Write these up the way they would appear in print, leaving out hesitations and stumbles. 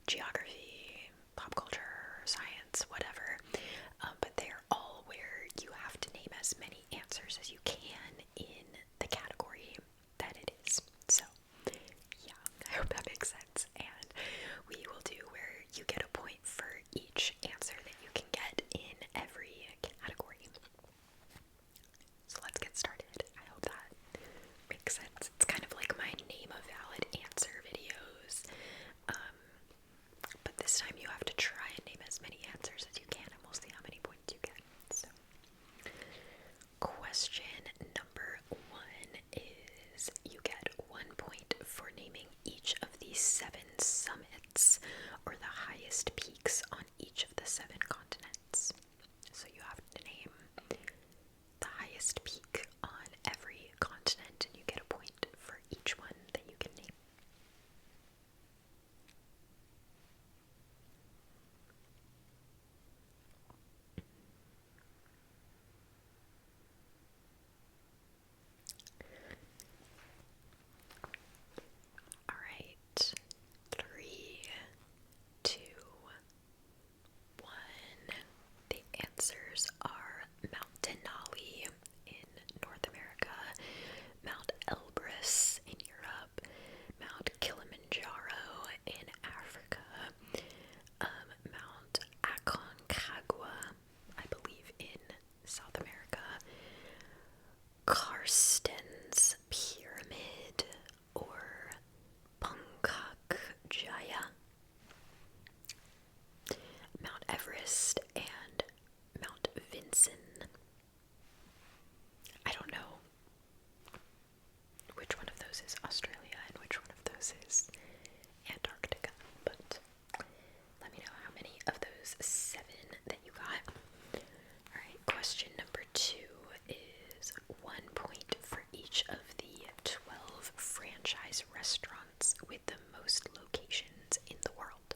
geography, pop culture, science, whatever. But they're all where you have to name as many answers as you can in the category that it is. So, yeah, I hope that makes sense. And we will do where you get a point for each answer that you can get in every category. So let's get started. I hope that makes sense. It's kind of like my name a valid answer videos. But this time you have to try and name as many answers as you can, and we'll see how many points you get. So, question number 1 is you get 1 point for naming each of the 7 summits or the highest peaks on each of the 7 continents. So you have to name the highest peak on every continent, and you get a point for each one that you can name. Alright, 3, 2, 1. The answers are Mount Denali in North America, Mount Elbrus in Europe, Mount Kilimanjaro in Africa, Mount Aconcagua, I believe, in South America, Karsten's Pyramid, or Puncak Jaya, Mount Everest, and Mount Vinson. I don't know which one of those is Australia and which one of those is Antarctica, but let me know how many of those 7 that you got. Alright, question number 2 is 1 point for each of the 12 franchise restaurants with the most locations in the world.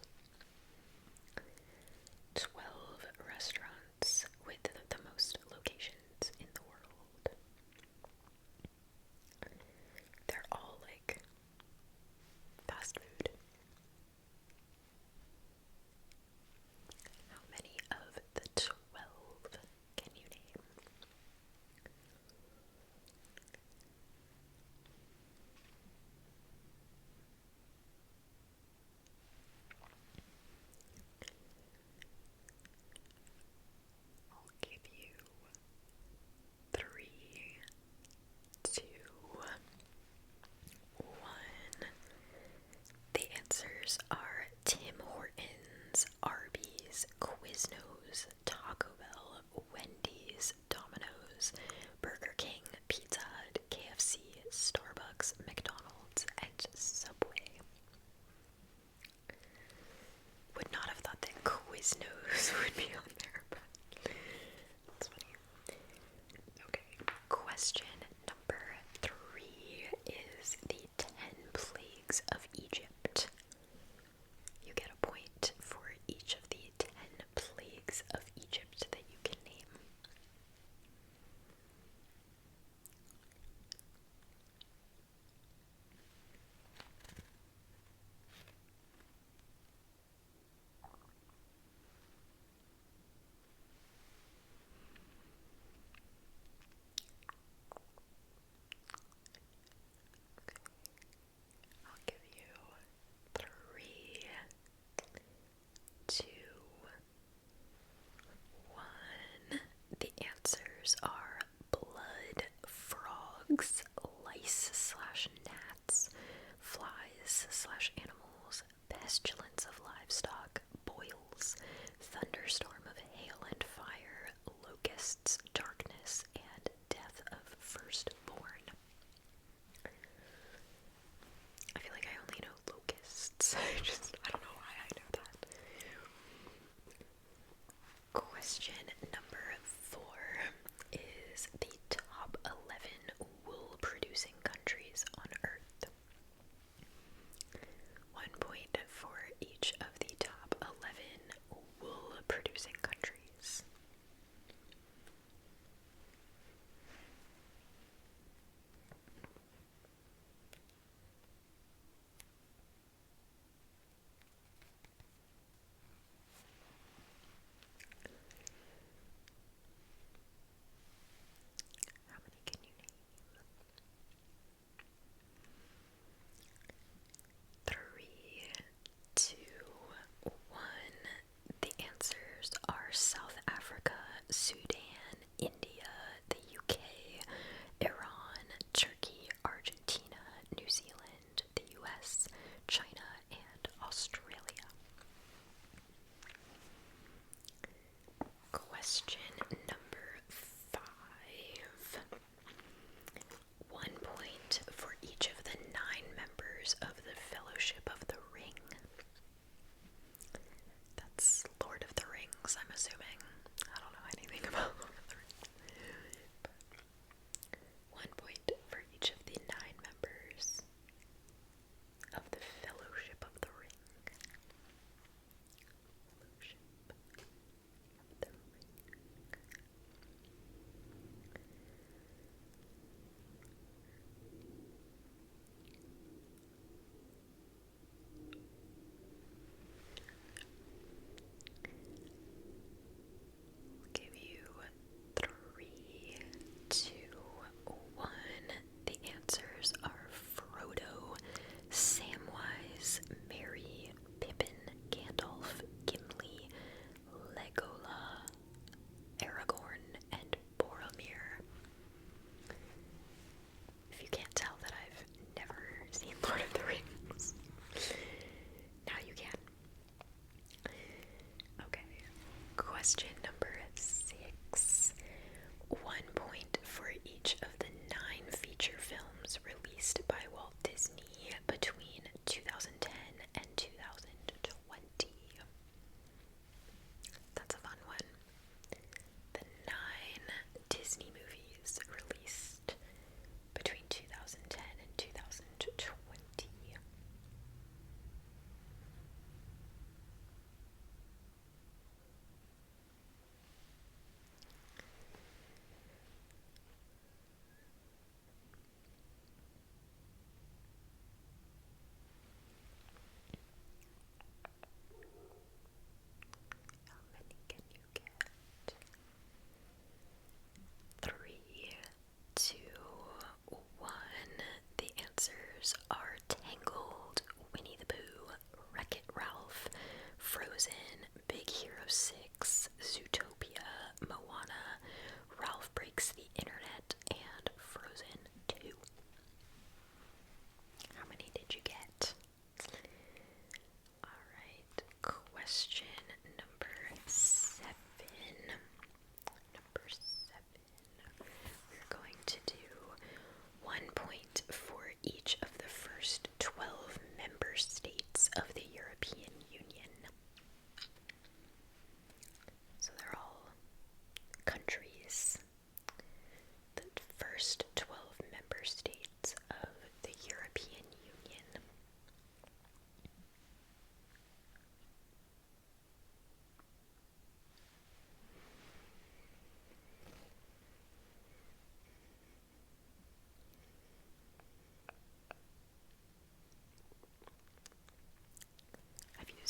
12 restaurants with the most locations in the world. They're all like fast food. How many of the 12 can you name? I'll give you 3, 2, 1. The answers are Tim Hortons, Arby's, Quiznos, Taco Bell, Wendy's, Domino's, Burger King, Pizza Hut, KFC, Starbucks, McDonald's, and Subway. Would not have thought that Quiznos would be on there, but that's funny. Okay, question number 3 is the 10 plagues of Egypt. You get a point for each of the 10 plagues of Egypt that you can name. I'll give you 3, 2, 1. The answers are blood, frogs, lice/gnats, flies/animals, pestilence of livestock, boils, thunderstorm of hail and fire, locusts, darkness, and death of firstborn. I feel like I only know locusts. I don't know why I know that. Question number 4 is the top 11 wool producing countries on Earth. 1 point for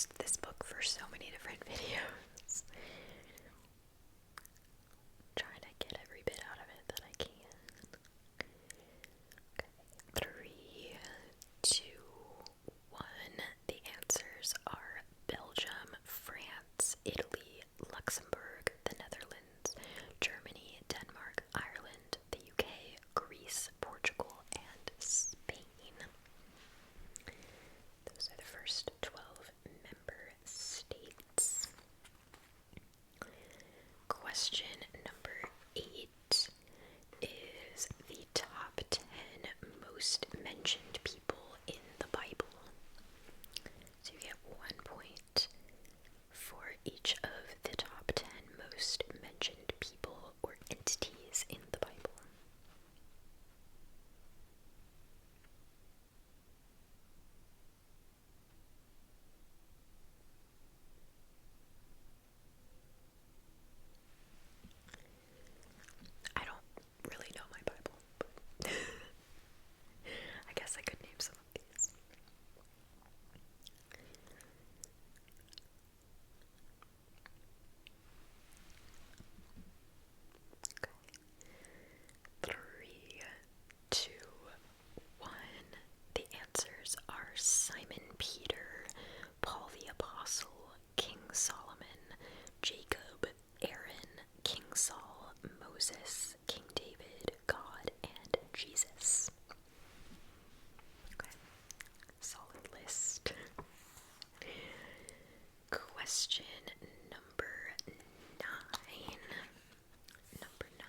used this book for so many different videos. Trying to get every bit out of it that I can. Okay. 3, 2, 1. The answers are Belgium, France, Italy, Luxembourg, the Netherlands, Germany, Denmark, Ireland, the UK, Greece, Portugal, and Spain. Those are the first 12 member states. Question number 8 is the top 10 most mentioned people in the Bible. So you get 1 point for each of the top 10 most mentioned people or entities in the Bible. I don't really know my Bible, but I guess I could name some of these. Okay. 3, 2, 1. The answers are Simon Peter, Paul the Apostle, King Solomon, Jacob, Aaron, King Saul, Moses, King David, God, and Jesus. Okay. Solid list. Question number 9. Number 9.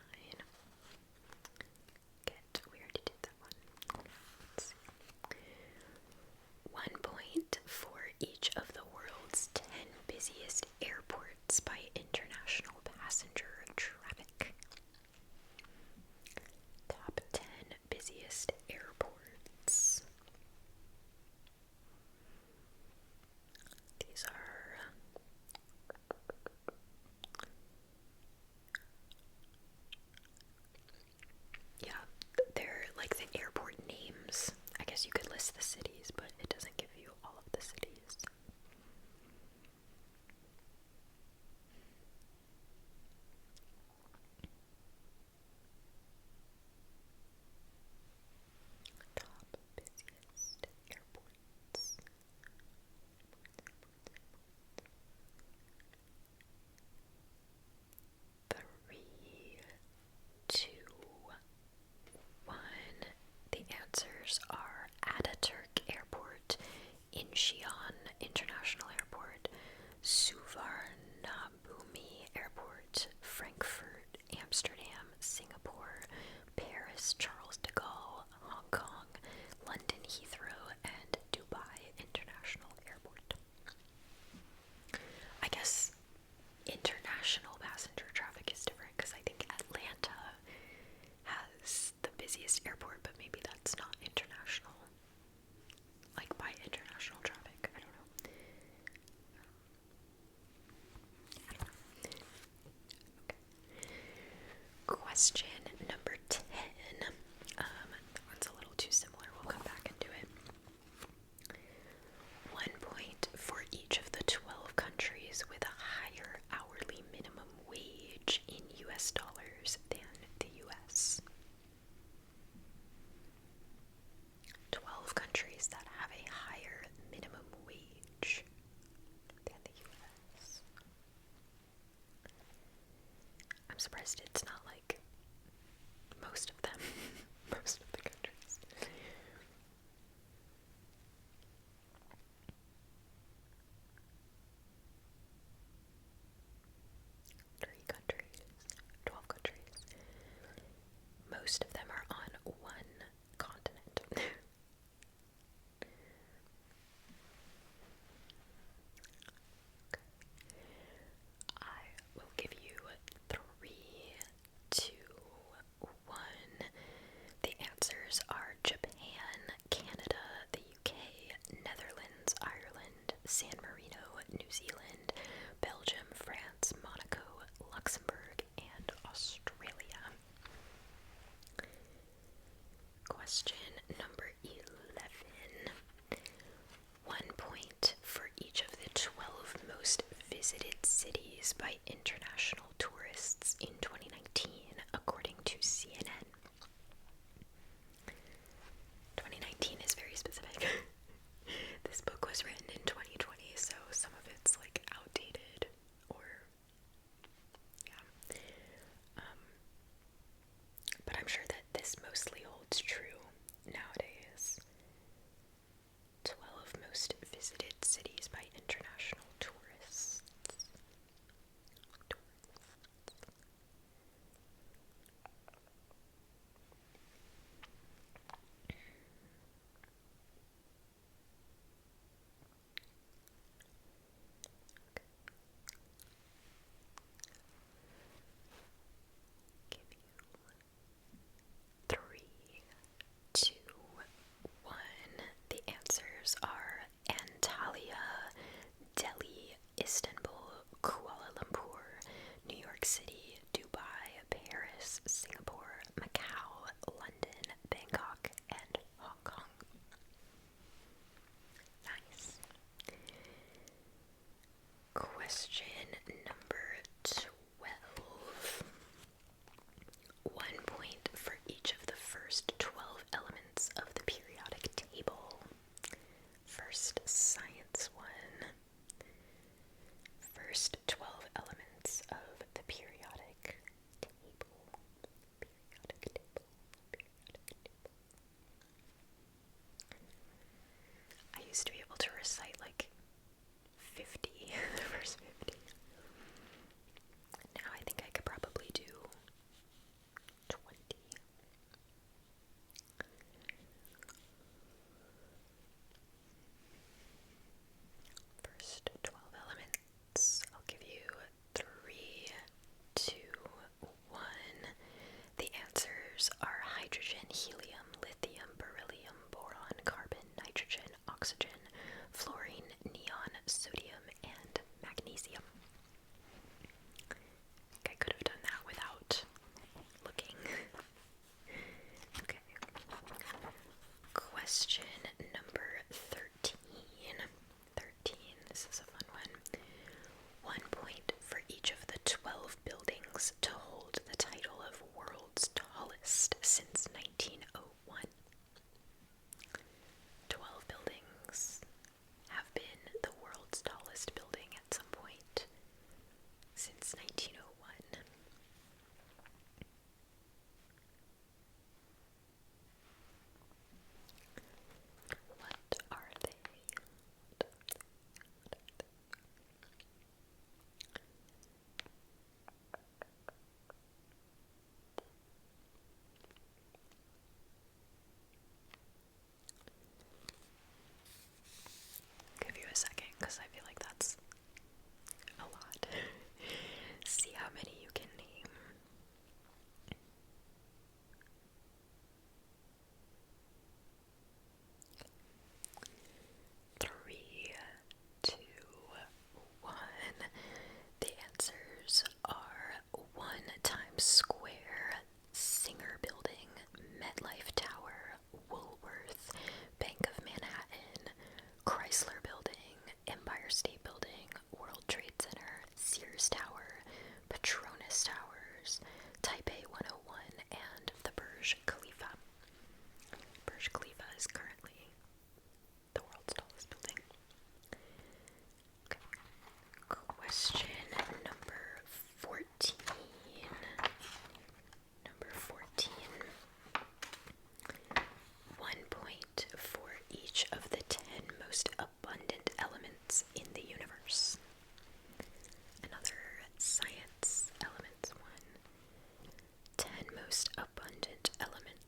We already did that one. Let's see. 1 point for each of the world's 10 busiest airports by international passenger traffic. Top 10 busiest airports. These are yeah, they're like the airport names. I guess you could list the cities, but it doesn't give you all of the cities. Top busiest airports. 3, 2, 1. The answers are Ataturk Airport, Incheon International Airport, Suvarnabhumi Airport, Frankfurt, Amsterdam, Singapore, Paris, Charles de Gaulle, Hong Kong, London Heathrow, and Dubai International Airport. I guess international passenger traffic is different because I think Atlanta has the busiest airport, but maybe that's not international. Like by international traffic, I don't know. Okay. Question number 10. That one's a little too similar. We'll come back and do it. 1 point for each of the 12 countries with a higher hourly minimum wage in US dollars than the US. 12 countries that have a higher minimum wage than the US. I'm surprised it's not like most of them, most of the countries. 3 countries, 12 countries. Most of them are on one continent. I will give you 3 by international tourists in 2019, according to CNN. 2019 is very specific. This book was written in 2020, so some of it's like outdated or yeah. But I'm sure that this mostly holds true nowadays. 12 most visited cities by international tourists. Give you 3, 2, 1. The answers are Antalya, Delhi, Istanbul, Kuala Lumpur, New York City, Dubai, Paris, Singapore, Macau, London, Bangkok, and Hong Kong. Nice. Question number 12. 1 point for each of the first 12 elements of the periodic table. First science one. First 12 elements of the periodic table. Periodic table. I used to be able to recite like 50, the first 50. Now I think I could probably do 20. First 12 elements. I'll give you 3, 2, 1. The answers are hydrogen, helium, lithium, beryllium, boron, carbon, nitrogen, oxygen, fluorine, neon, sodium, and magnesium. I could have done that without looking. Okay. Question number 13. 13. This is a fun one. 1 point for each of the 12 buildings to hold the title of world's tallest since 1901. 12 buildings have been the world's tallest building at some point since 1901. What are they? Give you a second because I feel like that's a lot. See how many you can name. Three, 2, 1. The answers are 1 Times Square, Singer Building, MetLife Tower, Woolworth, Bank of Manhattan, Chrysler Building, Empire State Building, World Trade Center, Sears Tower, Petronas Towers, Taipei 101, and the Burj Khalifa. Burj Khalifa is currently the world's tallest building. Okay. Question number 14. Number 14. 1 point for each of the 10 most abundant elements in the universe. Another science elements one. 10 most abundant elements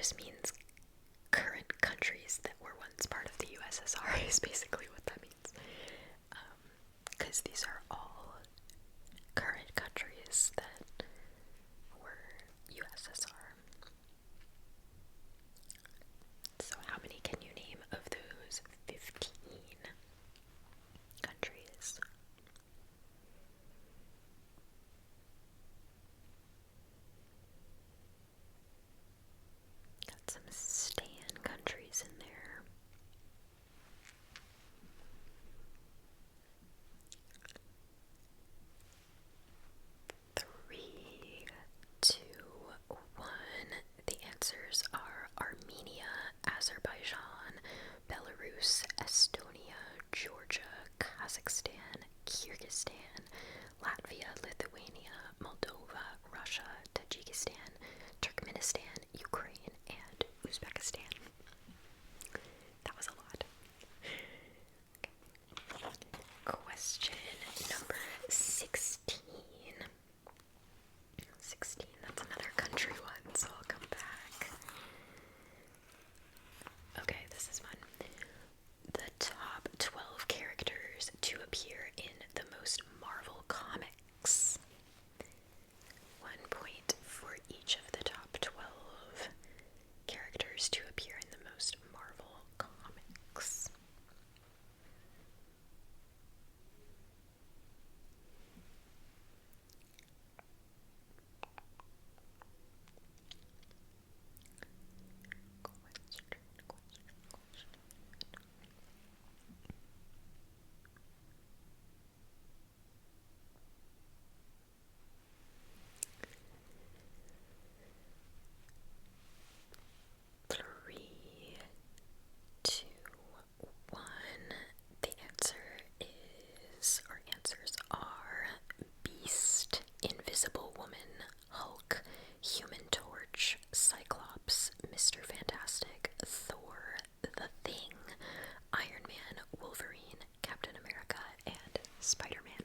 just means current countries that were once part of the USSR is basically what that means. Because these are all current countries that were USSR. So how many can you name of those 15 countries? Got some Stan countries in there. 3, 2, 1. The answers are Armenia, Azerbaijan, Belarus, Estonia, Georgia, Kazakhstan, Kyrgyzstan, Latvia, Lithuania, Moldova, Russia, Tajikistan, Turkmenistan, Ukraine, and Uzbekistan. That was a lot. Question number 16. 16, that's another country one, so I'll come back. Okay, this is fun. The top 12 characters to appear in the most Marvel comics. 1 point for each of the top 12 characters to appear in the most Marvel comics. Three, two, one. The answer is, or answers are, Beast, Invisible Woman, Hulk, Human Torch, Cyclops, Mr. Fantastic, Thor, The Thing, Iron Man, Wolverine, Captain America, and Spider-Man.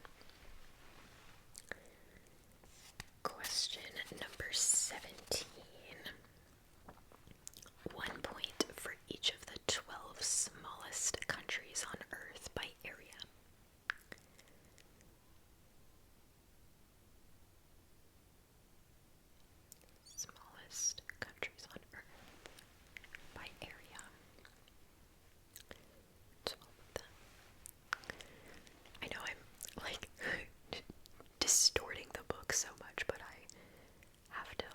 Question number 17. 1 point for each of the 12 smallest countries on Earth by area. Smallest countries on Earth by area. 12 of them. I know I'm like distorting the book so much, but I have to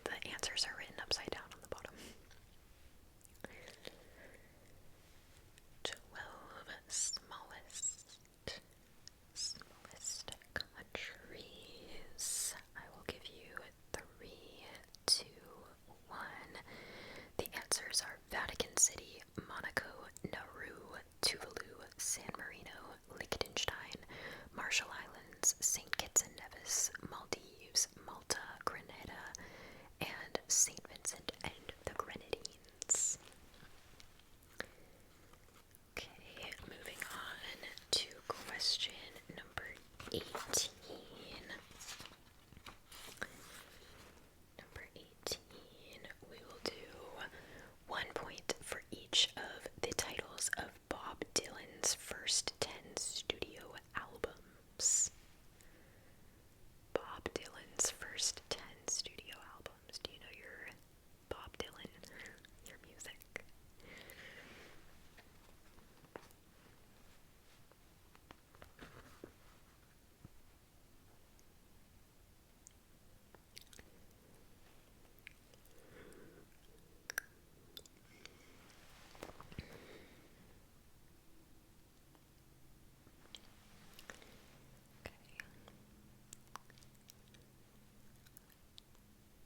the answers are written upside down on the bottom. 12 smallest countries. I will give you 3, 2, 1. The answers are Vatican City, Monaco, Nauru, Tuvalu, San Marino, Liechtenstein, Marshall Islands, St. Kitts and Nevis, Maldives, Malta, Grenada, and St. Vincent and the Grenadines. Okay, moving on to question number 18. Number 18, we will do 1 point for each of the titles of Bob Dylan's first 10 studio albums. Bob Dylan's first 10 studio albums. Do you know your Bob Dylan, your music?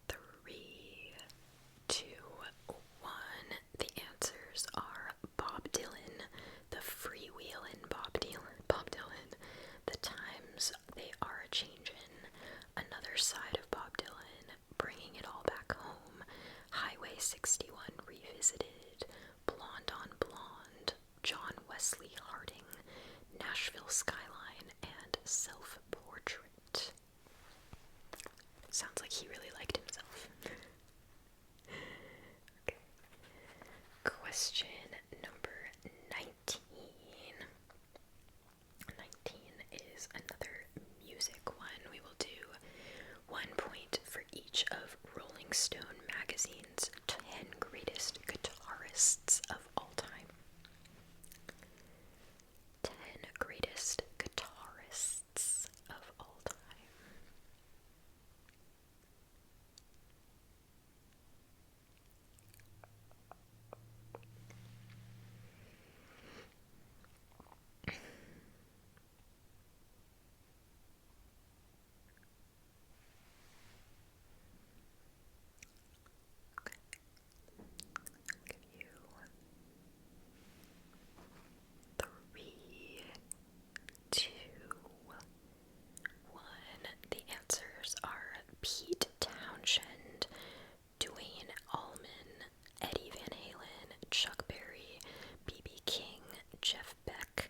Three, two, one. The answers are Bob Dylan, The Freewheelin' Bob Dylan, The Times They Are A-Changin', Another Side of Bob Dylan, Bringing It All Back Home, Highway 61 Revisited, Blonde on Blonde, John Wesley Harding, Nashville Skyline, and Self-Portrait. Sounds like he really liked himself. Question number 19. 19 is another music one. We will do 1 point for each of Rolling Stone magazine's 10 greatest guitarists of all time. 10 greatest guitarists of all time. Give you 3, 2, 1. The answers are Pete Townshend, Duane Allman, Eddie Van Halen, Chuck Berry, B.B. King, Jeff Beck,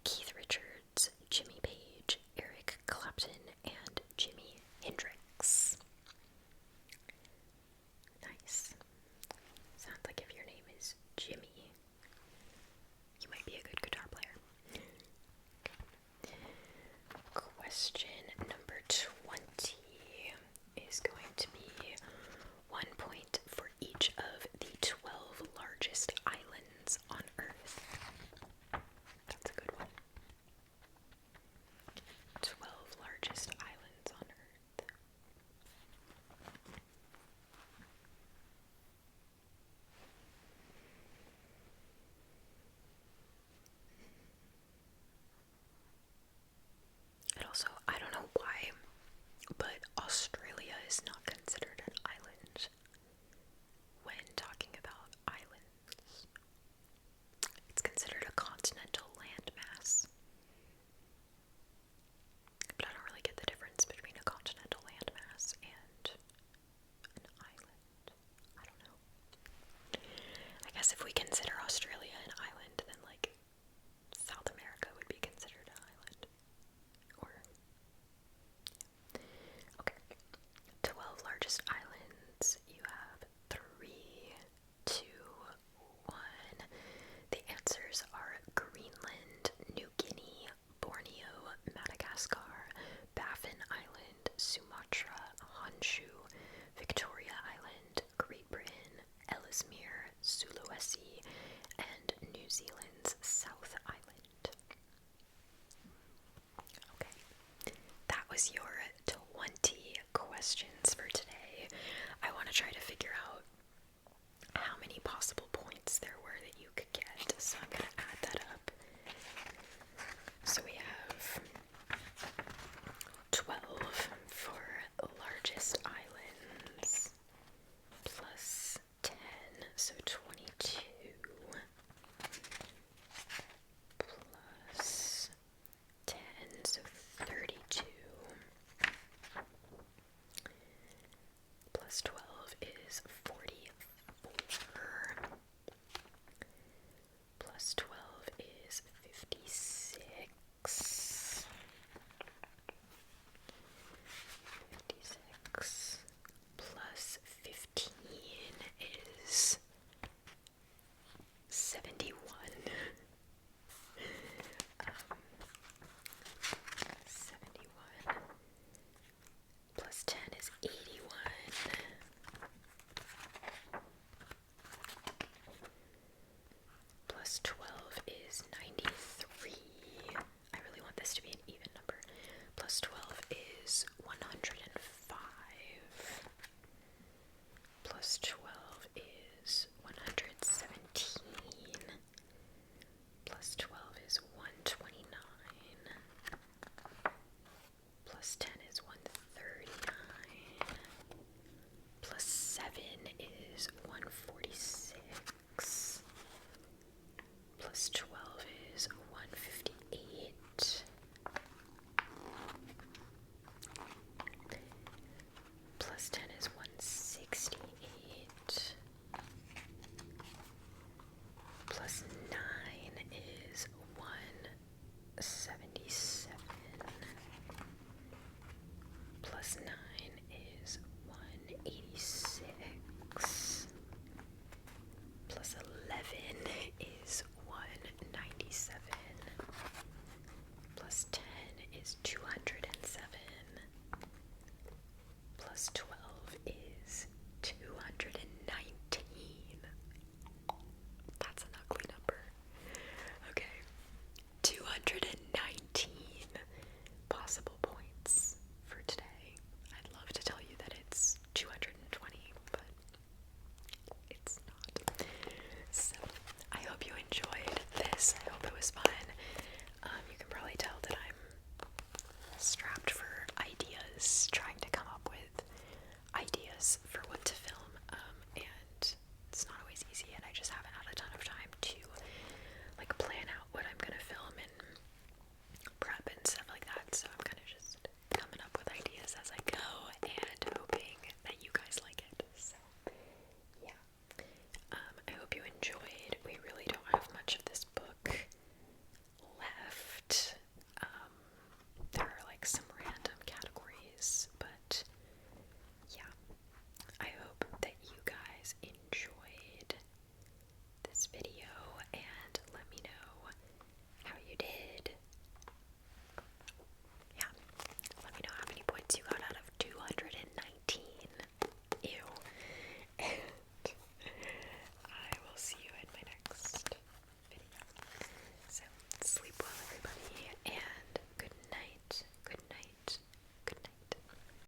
Keith Richards, Jimmy Page, Eric Clapton, and Jimi Hendrix. Nice. Sounds like if your name is Jimmy, you might be a good guitar player. Question number 20 is going to be 1 point for each of the 12 largest islands on Earth. That's a good one. 12 largest islands on Earth. And also, I don't know why, but Australia is not considered an island when talking about islands. It's considered a continental landmass. But I don't really get the difference between a continental landmass and an island. I don't know. I guess if we consider Australia an island, then like South America would be considered an island. Or okay. 12 largest islands. You have 3, 2, 1. The answers are Greenland, New Guinea, Borneo, Madagascar, Baffin Island, Sumatra, Honshu, Victoria Island, Great Britain, Ellesmere, Sulawesi, and New Zealand's South Island. Okay, that was your 20 questions for today. I want to try to figure out how many possible points there were that you could get. So I'm going